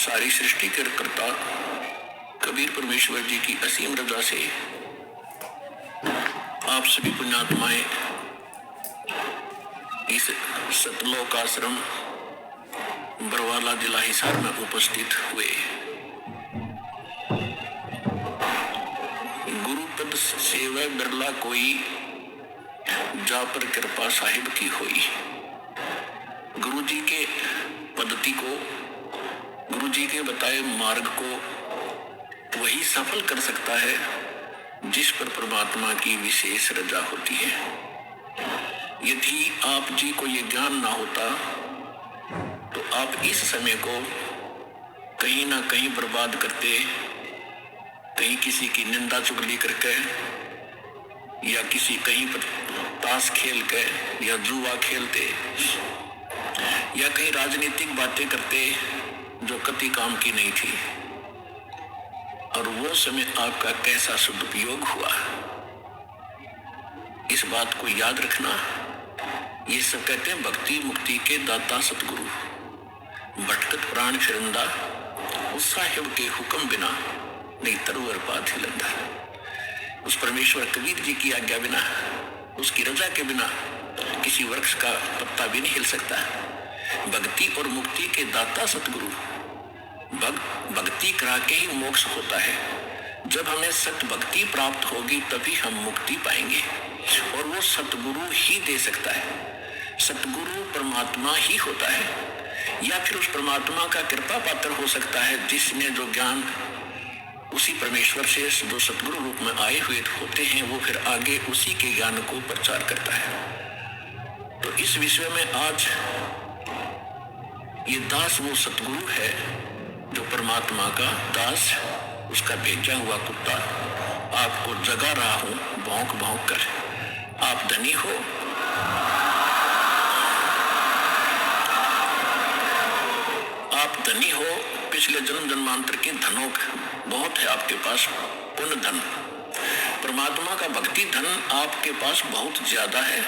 सारी सृष्टि के कर्ता कबीर परमेश्वर जी की असीम रजा से आप सभी पुण्यात्माएं इस सतलोक आश्रम बरवाला जिला हिसार में उपस्थित हुए। गुरुपद सेवा बिरला कोई, जा पर कृपा साहिब की होई। गुरु जी के पद्धति को, गुरु जी के बताए मार्ग को वही सफल कर सकता है जिस पर परमात्मा की विशेष रजा होती है। यदि आप जी को ये ज्ञान ना होता तो आप इस समय को कहीं ना कहीं बर्बाद करते, कहीं किसी की निंदा चुगली करके, या किसी कहीं पर ताश खेल के, या जुआ खेलते, या कहीं राजनीतिक बातें करते जो कति काम की नहीं थी। और वो समय आपका कैसा सदुपयोग हुआ, इस बात को याद रखना। ये सब कहते हैं भक्ति मुक्ति के दाता सतगुरु, भटकत प्राण फिरंदा, उस साहिब के हुक्म बिना नहीं तरवर पात हिलंदा। उस परमेश्वर कबीर जी की आज्ञा बिना, उसकी रजा के बिना किसी वृक्ष का पत्ता भी नहीं हिल सकता। भक्ति और मुक्ति के दाता सतगुरु, भक्ति करा के ही मोक्ष होता है। जब हमें सत भक्ति प्राप्त होगी तभी हम मुक्ति पाएंगे, और वो सतगुरु ही दे सकता है। सतगुरु परमात्मा ही होता है, या फिर उस परमात्मा का कृपा पात्र हो सकता है जिसने जो ज्ञान उसी परमेश्वर से जो सतगुरु रूप में आए हुए होते हैं, वो फिर आगे उसी के ज्ञान को प्रचार करता है। तो इस विषय में आज ये दास वो सतगुरु है जो परमात्मा का दास, उसका भेजा हुआ कुत्ता आपको जगा रहा हूं भौंक भौंक कर। आप धनी हो, आप धनी हो। पिछले जन्म जन्मांतर के धनों बहुत है आपके पास, पुण्य धन। परमात्मा का भक्ति धन आपके पास बहुत ज्यादा है,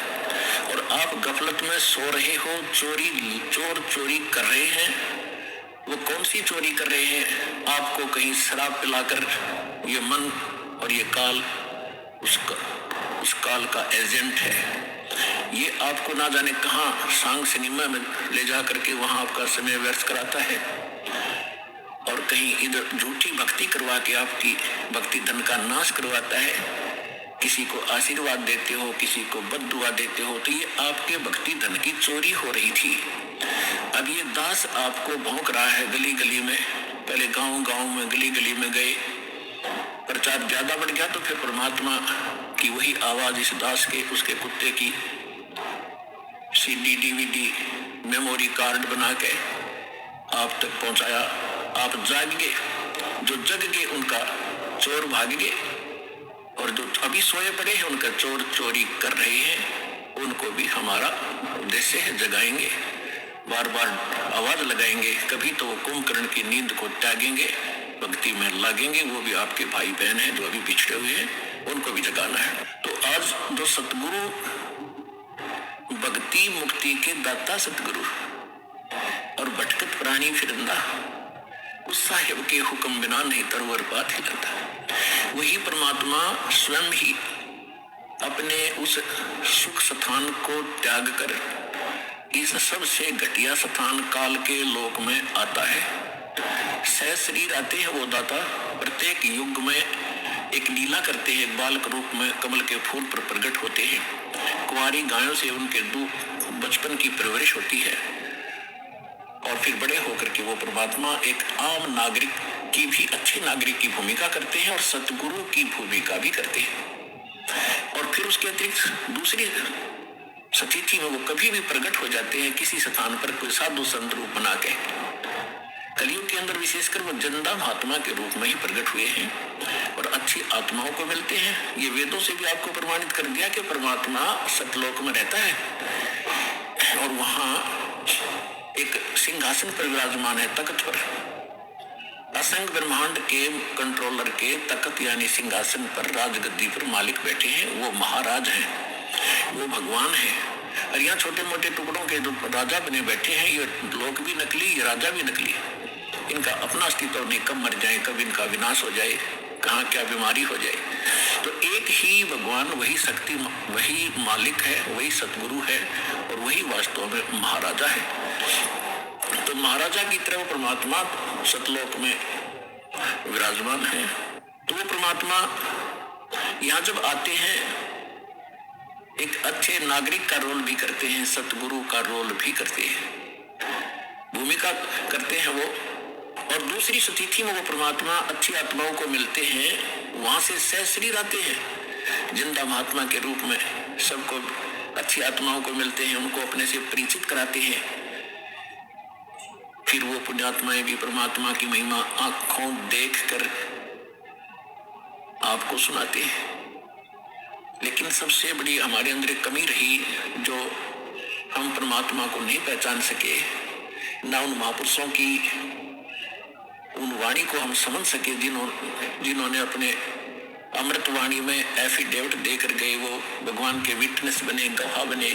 और आप गफलत में सो रहे हो, चोर चोरी कर रहे हैं। वो कौन सी चोरी कर रहे हैं? आपको कहीं शराब पिलाकर ये मन और ये काल उस काल का एजेंट है। ये आपको ना जाने कहां सांग सिनेमा में ले जा करके वहां आपका समय व्यर्थ कराता है, और कहीं इधर झूठी भक्ति करवा के आपकी भक्ति धन का नाश करवाता है। किसी को आशीर्वाद देते हो, किसी को बद्दुआ देते हो, तो ये आपके भक्ति धन की चोरी हो रही थी। अब ये दास आपको भौंक रहा है गली गली में। पहले गांव गांव में, गली गली में गए, प्रचार ज्यादा बढ़ गया तो फिर परमात्मा की वही आवाज इस दास के, उसके कुत्ते की सीडी डीवीडी मेमोरी कार्ड बना के आप तक पहुंचाया। आप जाग गए, जो जग गए उनका चोर भाग गए, और जो अभी सोए पड़े हैं उनका चोर चोरी कर रहे हैं, उनको भी हमारा उद्देश्य है जगाएंगे, बार बार आवाज लगाएंगे। कभी तो वो कुंभकर्ण की नींद को त्यागेंगे, भक्ति में लगेंगे। वो भी आपके भाई बहन हैं जो अभी पिछड़े हुए हैं, उनको भी जगाना है। तो आज जो सतगुरु, भक्ति मुक्ति के दाता सतगुरु और भटकत प्राणी फिरंदा, उस साहिब के हुक्म बिना नहीं तरवर पात हिलता। वही परमात्मा स्वयं ही अपने उस सुख स्थान को त्याग कर इस सबसे घटिया स्थान काल के लोक में आता है। सह शरीर आते हैं वो दाता, प्रत्येक युग में एक लीला करते हैं, बालक रूप में कमल के फूल पर प्रकट होते हैं। कुंवारी गायों से उनके बचपन की परवरिश होती है, और फिर बड़े होकर के वो परमात्मा एक आम नागरिक की भी, अच्छे नागरिक की भूमिका करते हैं, और सतगुरु की भूमिका भी करते हैं। और फिर उसके अतिरिक्त दूसरी स्थिति में वो कभी भी प्रकट हो जाते हैं किसी स्थान पर, कोई साधु संत रूप बना के। कलयुग के अंदर विशेषकर वो जन्दा महात्मा के रूप में ही प्रकट हुए हैं, और अच्छी आत्माओं को मिलते हैं। ये वेदों से भी आपको प्रमाणित कर दिया कि परमात्मा सतलोक में रहता है, और वहां एक सिंहासन पर विराजमान है, तख्त पर। असंख्य ब्रह्मांड के कंट्रोलर के तख्त यानी सिंहासन पर, राजगद्दी पर मालिक बैठे हैं। वो महाराज हैं, वो भगवान हैं। और यहाँ छोटे मोटे टुकड़ों के जो राजा बने बैठे हैं, ये लोक भी नकली, ये राजा भी नकली। इनका अपना अस्तित्व नहीं, कब मर जाए, कब इनका विनाश हो जाए, कहाँ क्या बीमारी हो जाए। तो एक ही भगवान, वही शक्ति, वही मालिक है, वही सतगुरु है और वही वास्तव में महाराजा है। तो महाराजा की तरह परमात्मा सतलोक में विराजमान है। तो वो परमात्मा यहाँ जब आते हैं एक अच्छे नागरिक का रोल भी करते हैं, सतगुरु का रोल भी करते हैं, भूमिका करते हैं वो। और दूसरी स्थिति में वो परमात्मा अच्छी आत्माओं को मिलते हैं, वहां से सहशरीर आते हैं जिंदा महात्मा के रूप में, सबको अच्छी आत्माओं को मिलते हैं, उनको अपने से परिचित कराते हैं। फिर वो पुण्यात्माएं भी परमात्मा की महिमा आंखों देखकर आपको सुनाते हैं। लेकिन सबसे बड़ी हमारे अंदर एक कमी रही, जो हम परमात्मा को नहीं पहचान सके, ना उन महापुरुषों की उन वाणी को हम समझ सके जिन्होंने अपने अमृत वाणी में एफिडेविट देकर गए, वो भगवान के विटनेस बने, गवाह बने।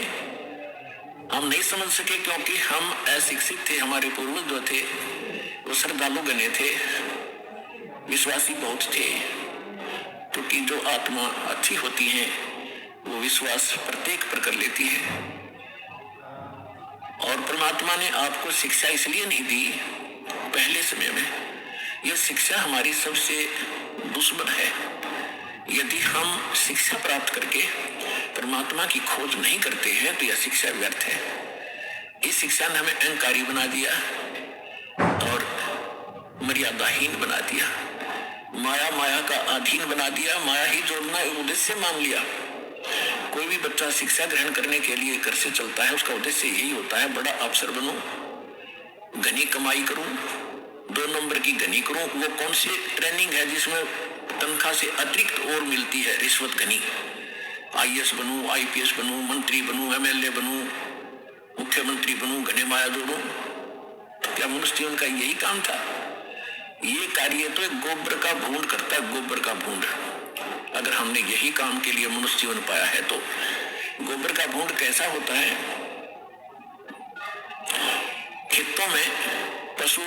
हम नहीं समझ सके क्योंकि हम अशिक्षित थे। हमारे पूर्वज जो थे वो श्रद्धालु गणे थे, विश्वासी बहुत थे, क्योंकि जो आत्मा अच्छी होती है वो विश्वास प्रत्येक पर कर लेती है। और परमात्मा ने आपको शिक्षा इसलिए नहीं दी पहले समय में, यह शिक्षा हमारी सबसे दुश्मन है। यदि हम शिक्षा प्राप्त करके परमात्मा की खोज नहीं करते हैं तो यह शिक्षा व्यर्थ है। इस शिक्षा ने हमें अहंकारी बना दिया और मर्यादाहीन बना दिया, माया का अधीन बना दिया, माया ही जोड़ना उद्देश्य मान लिया। कोई भी बच्चा शिक्षा ग्रहण करने के लिए घर से चलता है, उसका उद्देश्य यही होता है, बड़ा अफसर बनूं, घनी कमाई करूं, 2 नंबर की घनी करूं। वो कौन सी ट्रेनिंग है जिसमें तनख्वाह से अतिरिक्त और मिलती है, रिश्वत घनी। IAS बनूं, IPS बनूं, मंत्री बनूं, MLA बनूं, मुख्यमंत्री बनूं, घने माया जोड़ूं। क्या मनुष्य जीवन का यही काम था? ये कार्य तो एक गोबर का भूंड करता है, गोबर का भूंड। अगर हमने यही काम के लिए मनुष्य जीवन पाया है तो गोबर का भूंड कैसा होता है? खेतों में पशु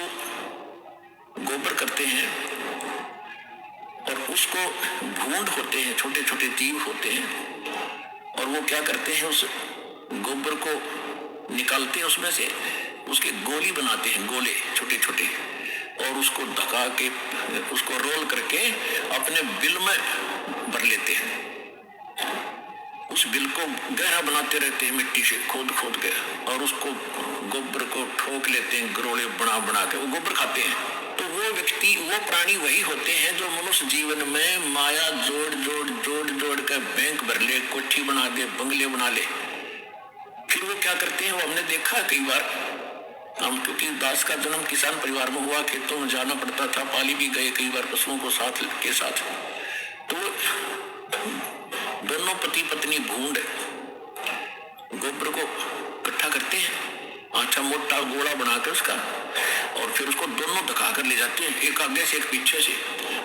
गोबर करते हैं और उसको भूंड होते हैं, छोटे छोटे जीव होते हैं, और वो क्या करते हैं, उस गोबर को निकालते हैं, उसमें से उसके गोली बनाते हैं, गोले छोटे छोटे, और उसको ढका के उसको रोल करके अपने बिल में भर लेते हैं। उस बिल को गहरा बनाते रहते हैं मिट्टी से खोद खोद के, और उसको गोबर को ठोक लेते हैं, गरोले बना बना के वो गोबर खाते हैं। तो वो व्यक्ति, वो प्राणी वही होते हैं जो मनुष्य जीवन में माया जोड़ जोड़ जोड़ जोड़ कर बैंक भर ले, कोठी बना दे, बंगले बना ले। फिर वो क्या करते हैं, वो हमने देखा कई बार। हम, क्योंकि दास का जन्म किसान परिवार में हुआ, खेतों में जाना पड़ता था, पाली भी गए कई बार पशुओं को साथ के साथ। तो दोनों पति पत्नी भूंड गोबर को इकट्ठा करते हैं, अच्छा मोटा गोला बनाकर उसका, और फिर उसको दोनों धका कर ले जाते हैं, एक आगे से एक पीछे से,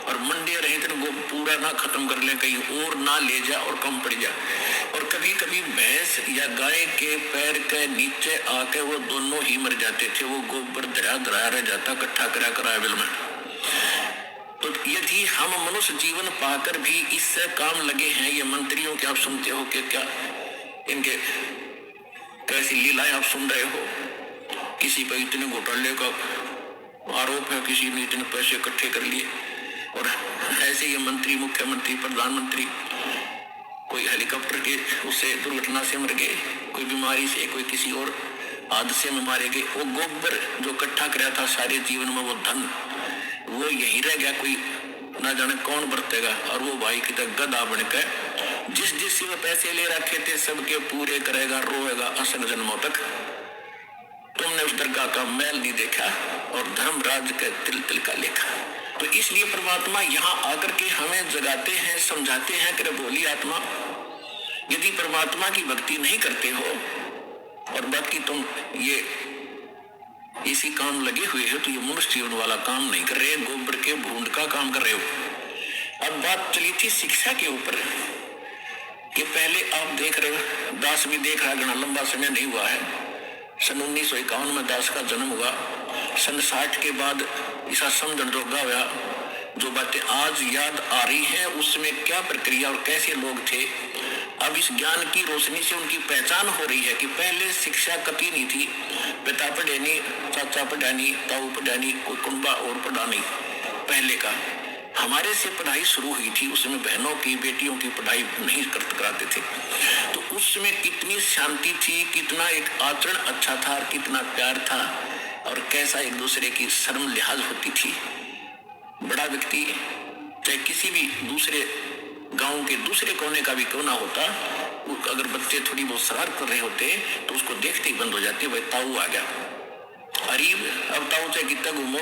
और मंडे रहे थे वो पूरा ना खत्म कर ले, कहीं और ना ले जा और कम पड़ जा। और कभी कभी भैंस या गाय के पैर के नीचे आके वो दोनों ही मर जाते थे, वो गोबर धरा धरा रह जाता, इकट्ठा करा करा बिल में। तो यदि हम मनुष्य जीवन पाकर भी इससे काम लगे हैं, ये मंत्रियों के आप सुनते हो कि क्या इनके कैसी लीलाएं आप सुन रहे हो, किसी पर इतने घोटाले का आरोप है, किसी ने इतने पैसे इकट्ठे कर लिए, और ऐसे ये मंत्री, मुख्यमंत्री, प्रधानमंत्री, कोई हेलीकॉप्टर के उससे दुर्घटना से मर गए, कोई बीमारी से, कोई किसी और हादसे में मारे गए। वो गोबर जो इकट्ठा कराया था सारे जीवन में, वो धन वो यही रह गया, कोई ना जाने कौन बरतेगा। और वो भाई की तरह गधा बनकर जिस जिससे वो पैसे ले रखे थे सबके पूरे करेगा, रोएगा असंग जन्मों तक। तुमने उस दरगाह का मैल नहीं देखा और धर्मराज के तिल तिल का लेखा। तो इसलिए परमात्मा यहाँ आकर के हमें जगाते हैं, समझाते हैं कि बोली आत्मा, यदि परमात्मा की भक्ति नहीं करते हो और बाकी तुम ये इसी काम लगे हुए हो, तो ये मनुष्य जीवन वाला काम नहीं कर रहे, गोबर के भूंड का काम कर रहे हो। अब बात चली थी शिक्षा के ऊपर, कि पहले आप देख रहे हो, दास भी देख रहा, घना लंबा समय नहीं हुआ है, सन 1951 में दास का जन्म हुआ, सन 60 के बाद ऐसा समझन जोगा हुआ, जो बातें आज याद आ रही हैं उसमें क्या प्रक्रिया और कैसे लोग थे। अब इस ज्ञान की रोशनी से उनकी पहचान हो रही है कि पहले शिक्षा कभी नहीं थी। पिता पढ़े नहीं, चाचा पढ़ा नहीं, ताऊ पढ़ा नहीं, कोई कुंबा और पढ़ा नहीं। पहले का हमारे से पढ़ाई शुरू हुई थी, उसमें बहनों की बेटियों की पढ़ाई नहीं कराते थे। तो उसमें कितनी शांति थी, कितना एक आचरण अच्छा था, कितना प्यार था, और कैसा एक दूसरे की शर्म लिहाज होती थी। बड़ा व्यक्ति चाहे किसी भी दूसरे गांव के दूसरे कोने का भी क्यों ना होता, अगर बच्चे थोड़ी बहुत शरारत कर रहे होते तो उसको देखते ही बंद हो जाते, भाई ताऊ आ गया। अरीब अब ताऊ चाहे कितना घूमो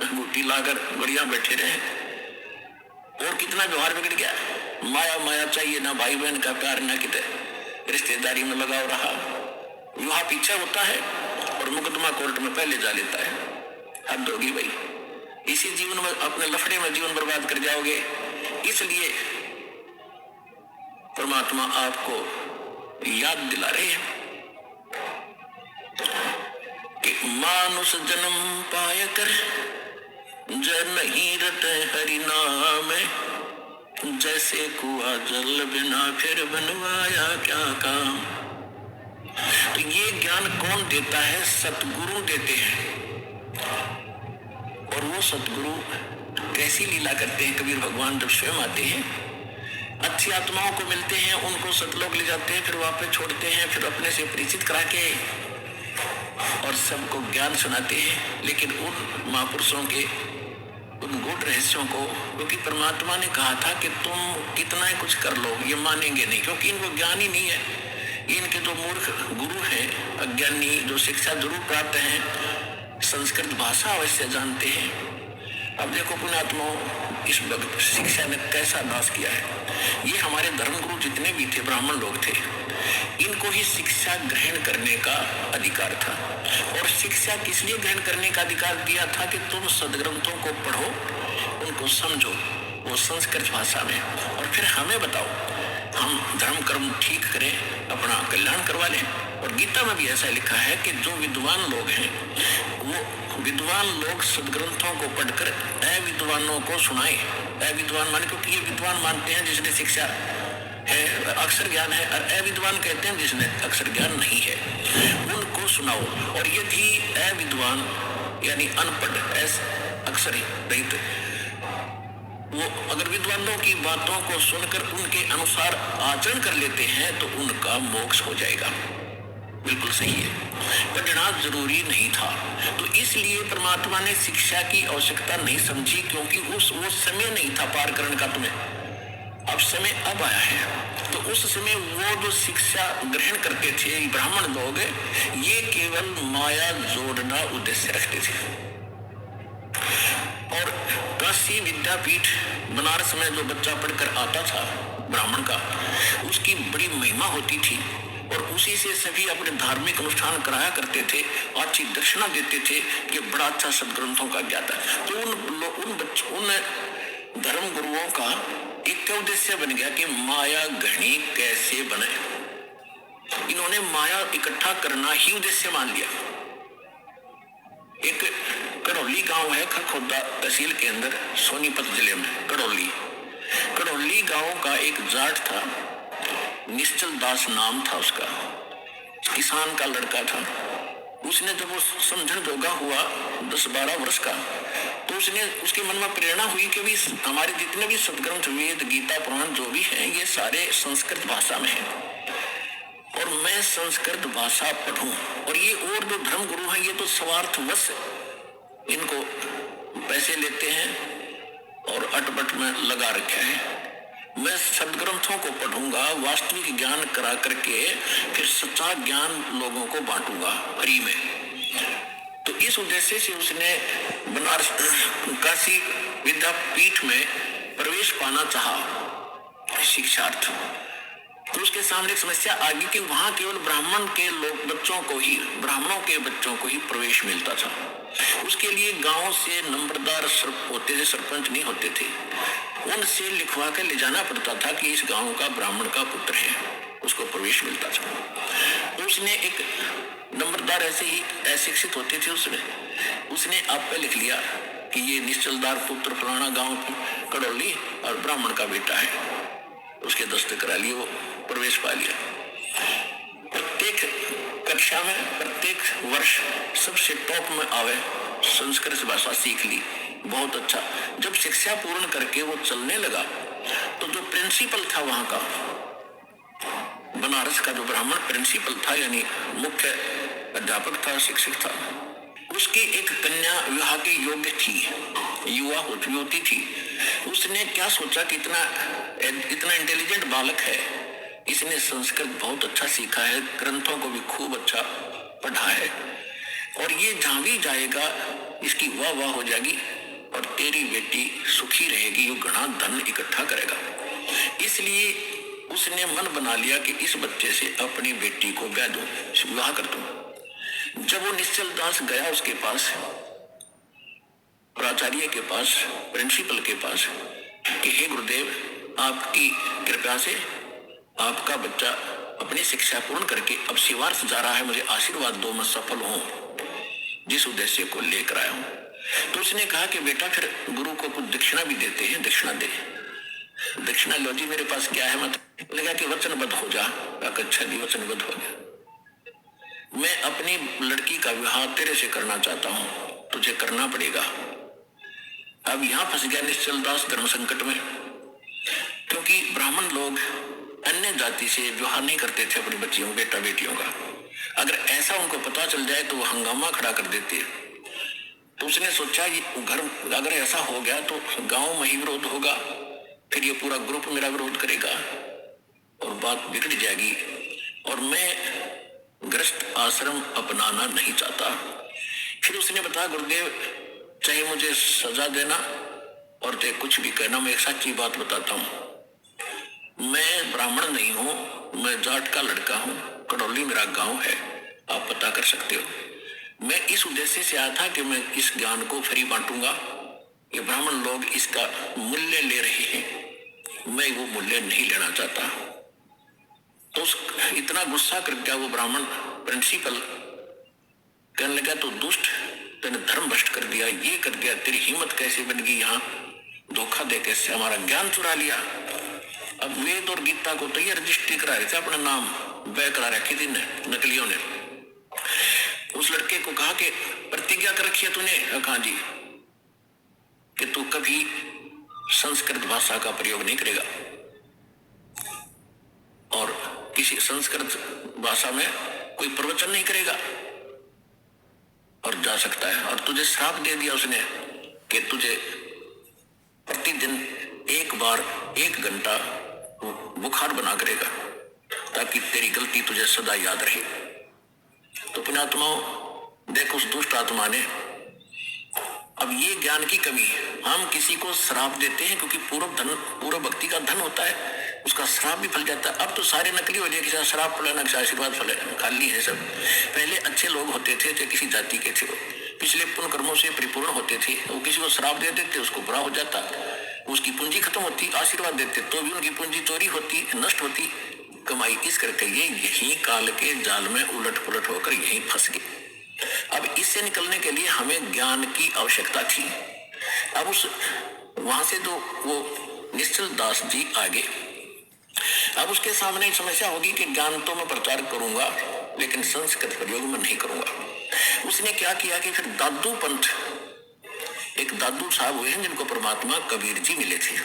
बूटी लाकर बढ़िया बैठे रहे, और कितना व्यवहार बिगड़ गया। माया माया चाहिए, ना भाई बहन का प्यार, ना कितने रिश्तेदारी में लगाव रहा। विवाह पीछे होता है और मुकदमा कोर्ट में पहले जा लेता है। हद होगी भाई, इसी जीवन में अपने लफड़े में जीवन बर्बाद कर जाओगे। इसलिए परमात्मा आपको याद दिला रहे हैं कि मानुष जन्म पाय कर जन नहीं रटे हरि नाम, जैसे कुआ जल बिना फिर बनवाया क्या काम। तो ये ज्ञान कौन देता है? सतगुरु देते हैं। और वो सतगुरु कैसी लीला करते हैं? कबीर भगवान जब स्वयं आते हैं, अच्छी आत्माओं को मिलते हैं, उनको सतलोक ले जाते हैं, फिर वापस छोड़ते हैं, फिर अपने से परिचित करा के और सबको ज्ञान सुनाते हैं। लेकिन उन महापुरुषों के उन गूढ़ रहस्यों को, क्योंकि परमात्मा ने कहा था कि तुम कितना ही कुछ कर लो ये मानेंगे नहीं, क्योंकि इनको ज्ञान ही नहीं है। इनके जो मूर्ख गुरु हैं, अज्ञानी, जो शिक्षा जरूर प्राप्त हैं, संस्कृत भाषा अवश्य जानते हैं। अब देखो पुण्यात्माओं, इस शिक्षा ने कैसा नाश किया है। ये हमारे धर्मगुरु जितने भी थे, ब्राह्मण लोग थे, इनको ही शिक्षा ग्रहण करने का अधिकार था। और शिक्षा किस लिए ग्रहण करने का अधिकार दिया था? कि तुम सदग्रंथों को पढ़ो, उनको समझो, वो संस्कृत भाषा में, और फिर हमें बताओ, हम धर्म कर्म ठीक करें, अपना कल्याण करवा लें। और गीता में भी ऐसा लिखा है कि जो विद्वान लोग हैं, वो विद्वान लोग सदग्रंथों को पढ़कर अविद्वानों को सुनाए। अविद्वान माने, क्योंकि ये विद्वान मानते हैं जिसने शिक्षा है, अक्षर ज्ञान है, और अविद्वान कहते हैं जिसने अक्षर ज्ञान नहीं है, उनको सुनाओ। और यदि अविद्वान यानी अनपढ़, अक्षर रहित, वो अगर विद्वानों की बातों को सुनकर उनके अनुसार आचरण कर लेते हैं तो उनका मोक्ष हो जाएगा। बिल्कुल सही है, पढ़ना जरूरी नहीं था। तो इसलिए परमात्मा ने शिक्षा की आवश्यकता नहीं समझी, क्योंकि वो समय नहीं था पार करने का तुम्हें। अब समय अब आया है। तो उस समय वो जो शिक्षा ग्रहण करते थे ब्राह्मण लोग, ये केवल माया जोड़ना उद्देश्य रखते थे। और काशी विद्यापीठ बनारस में जो बच्चा पढ़कर आता था ब्राह्मण का, उसकी बड़ी महिमा होती थी, और उसी से सभी अपने धार्मिक अनुष्ठान कराया करते थे, अच्छी दक्षिणा देते थे कि बड़ा अच्छा सदग्रंथों का ज्ञाता। तो उन धर्म गुरुओं का एक उद्देश्य बन गया कि माया घनी कैसे बने। इन्होंने माया इकट्ठा करना ही उद्देश्य मान लिया। एक कड़ौली गांव है खरखोदा तहसील के अंदर, सोनीपत जिले में कड़ौली गांव का एक जाट था, निश्चल दास नाम था उसका, किसान का लड़का था। उसने जब वो समझन जोगा हुआ 10-12 वर्ष का, तो उसके मन में प्रेरणा हुई कि भी हमारे जितने भी सदग्रंथ, वेद, गीता, पुराण जो भी हैं, ये सारे संस्कृत भाषा में हैं, और मैं संस्कृत भाषा पढ़ूं। और ये और जो धर्म गुरु हैं, ये तो स्वार्थवश इनको पैसे लेते हैं और अटपट में लगा रखे हैं। मैं सदग्रंथों को पढ़ूंगा, वास्तविक ज्ञान करा करके फिर सच्चा ज्ञान लोगों को बांटूंगा फ्री में। तो इस उद्देश्य से उसने बनारस काशी विद्यापीठ में प्रवेश पाना चाहा शिक्षार्थ। तो उसके सामने एक समस्या आ गई कि वहां केवल ब्राह्मण के बच्चों को ही, ब्राह्मणों के बच्चों को ही प्रवेश मिलता था। उसके लिए गांव से नंबरदार होते थे, सरपंच नहीं होते थे, उनसे लिखवा कर ले जाना पड़ता था कि इस गांव का ब्राह्मण का पुत्र है। उसको प्रवेश मिलता था। तो उसने एक नंबरदार ऐसे ही अशिक्षित होते थे, उसने आप पे लिख लिया कि ये निश्चलदार पुत्र फलाना गांव की कड़ौली और ब्राह्मण का बेटा है। उसके दस्तखत करा लिए, वो प्रवेश पा लिया। प्रत्येक कक्षा में प्रत्येक वर्ष सबसे टॉप में आवे, संस्कृत भाषा सीख ली, बहुत अच्छा। जब शिक्षा पूर्ण करके वो चलने लगा तो जो प्रिंसिपल था वहां का, बनारस का जो ब्राह्मण प्रिंसिपल था यानी मुख्य अध्यापक था, शिक्षक था, उसकी एक कन्या विवाह के योग्य थी, युवती थी। उसने क्या सोचा कि इतना इंटेलिजेंट बालक है, इसने संस्कृत बहुत अच्छा सीखा है, ग्रंथों को भी खूब अच्छा पढ़ा है, और ये जहां भी जाएगा इसकी वाह वाह हो जाएगी और तेरी बेटी सुखी रहेगी, ये घना धन इकट्ठा करेगा। इसलिए उसने मन बना लिया कि इस बच्चे से अपनी बेटी को ब्याह दूं, विवाह कर दूं। जब वो निश्चल दास गया उसके पास, प्राचार्य के पास, प्रिंसिपल के पास कि हे गुरुदेव, आपकी कृपा से आपका बच्चा अपनी शिक्षा पूर्ण करके अब शिवार्थ जा रहा है, मुझे आशीर्वाद दो, मैं सफल हूं जिस उद्देश्य को लेकर आया हूं। तो उसने कहा कि बेटा फिर गुरु को कुछ दक्षिणा भी देते हैं, दक्षिणा दे। दक्षिणा लो जी, मेरे पास क्या है, मत लगा कि वचनबद्ध हो जा। अच्छा जी, वचनबद्ध हो गया। मैं अपनी लड़की का विवाह तेरे से करना चाहता हूं, तुझे करना पड़ेगा। अब यहां फंस गया निश्चल दास धर्म संकट में, क्योंकि ब्राह्मण लोग अन्य जाति से विवाह नहीं करते थे अपनी बच्चियों, बेटा बेटियों का। अगर ऐसा उनको पता चल जाए तो वो हंगामा खड़ा कर देते। तो उसने सोचा ये घर अगर ऐसा हो गया तो गांव में ही विरोध होगा, फिर ये पूरा ग्रुप मेरा विरोध करेगा और बात बिगड़ जाएगी, और मैं ग्रस्त आश्रम अपनाना नहीं चाहता। फिर उसने बताया गुरुदेव, चाहे मुझे सजा देना और चाहे कुछ भी कहना, मैं एक सच्ची बात बताता हूं, मैं ब्राह्मण नहीं हूं, मैं जाट का लड़का हूं, कड़ौली मेरा गांव है, आप पता कर सकते हो। मैं इस उद्देश्य से आया था कि मैं इस ज्ञान को फ्री बांटूंगा, ये ब्राह्मण लोग इसका मूल्य ले रहे हैं, मैं वो मूल्य नहीं लेना चाहता। तो इतना गुस्सा कर गया वो ब्राह्मण प्रिंसिपल, कहने लगा तो दुष्ट, तेने धर्म भ्रष्ट कर दिया, ये कर दिया, तेरी हिम्मत कैसे बन गई यहाँ धोखा दे के से हमारा ज्ञान चुरा लिया। अब वेद और गीता को तो ये रजिस्ट्री करा रहे थे अपना नाम, बै करा रखी थी नकलियों ने। उस लड़के को कहा कि प्रतिज्ञा कर रखी है तूने? कहा जी, कि तू कभी संस्कृत भाषा का प्रयोग नहीं करेगा और किसी संस्कृत भाषा में कोई प्रवचन नहीं करेगा, और जा सकता है। और तुझे श्राप दे दिया उसने कि तुझे प्रतिदिन एक बार 1 घंटा बुखार बना करेगा ताकि तेरी गलती तुझे सदा याद रहे। तो पुण्यात्माओं, देखो उस दुष्ट आत्मा ने, अब ये ज्ञान की कमी है, हम किसी को श्राप देते हैं क्योंकि पूर्व भक्ति का धन होता है, उसका श्राप भी फल जाता है। अब तो सारे नकली हो गए, किसी श्राप फले ना किसी आशीर्वाद फले, खाली है सब। पहले अच्छे लोग होते थे, चाहे किसी जाति के थे, पिछले पुण्य कर्मों से परिपूर्ण होते थे, वो किसी को श्राप देते थे, उसको बुरा हो जाता, उसकी पूंजी खत्म होती, आशीर्वाद देते तो भी उनकी पूंजी चोरी होती, नष्ट होती, कमाई। इस करके ये यही काल के जाल में उलट पुलट होकर यही फंस गए। अब इससे निकलने के लिए हमें ज्ञान की आवश्यकता थी। अब वहां से जो वो निश्चल दास जी आगे, अब उसके सामने समस्या होगी कि ज्ञान तो मैं प्रचार करूंगा लेकिन संस्कृत प्रयोग में नहीं करूंगा। उसने क्या किया कि फिर दादू पंथ, एक दादू साहब हुए हैं जिनको परमात्मा कबीर जी मिले थे।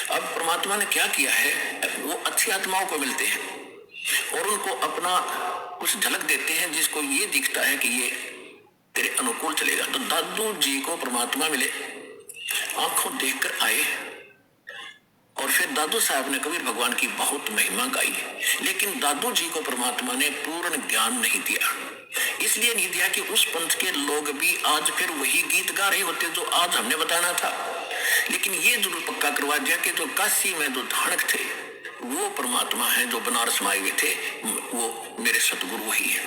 अब परमात्मा ने क्या किया है, वो अच्छी आत्माओं को मिलते हैं और उनको अपना कुछ झलक देते हैं जिसको ये दिखता है कि ये तेरे अनुकूल चलेगा। तो दादू जी को परमात्मा मिले, आंखों देखकर आए, और फिर दादू साहब ने कबीर भगवान की बहुत महिमा गाई, लेकिन दादू जी को परमात्मा ने पूर्ण ज्ञान नहीं दिया। इसलिए नहीं दिया कि उस पंथ के लोग भी आज फिर वही गीत गा रहे होते जो आज हमने बताना था। लेकिन ये जरूर पक्का करवा दिया कि जो काशी में जो धानक थे वो परमात्मा है, जो बनारस में आए हुए थे वो मेरे सतगुरु ही है।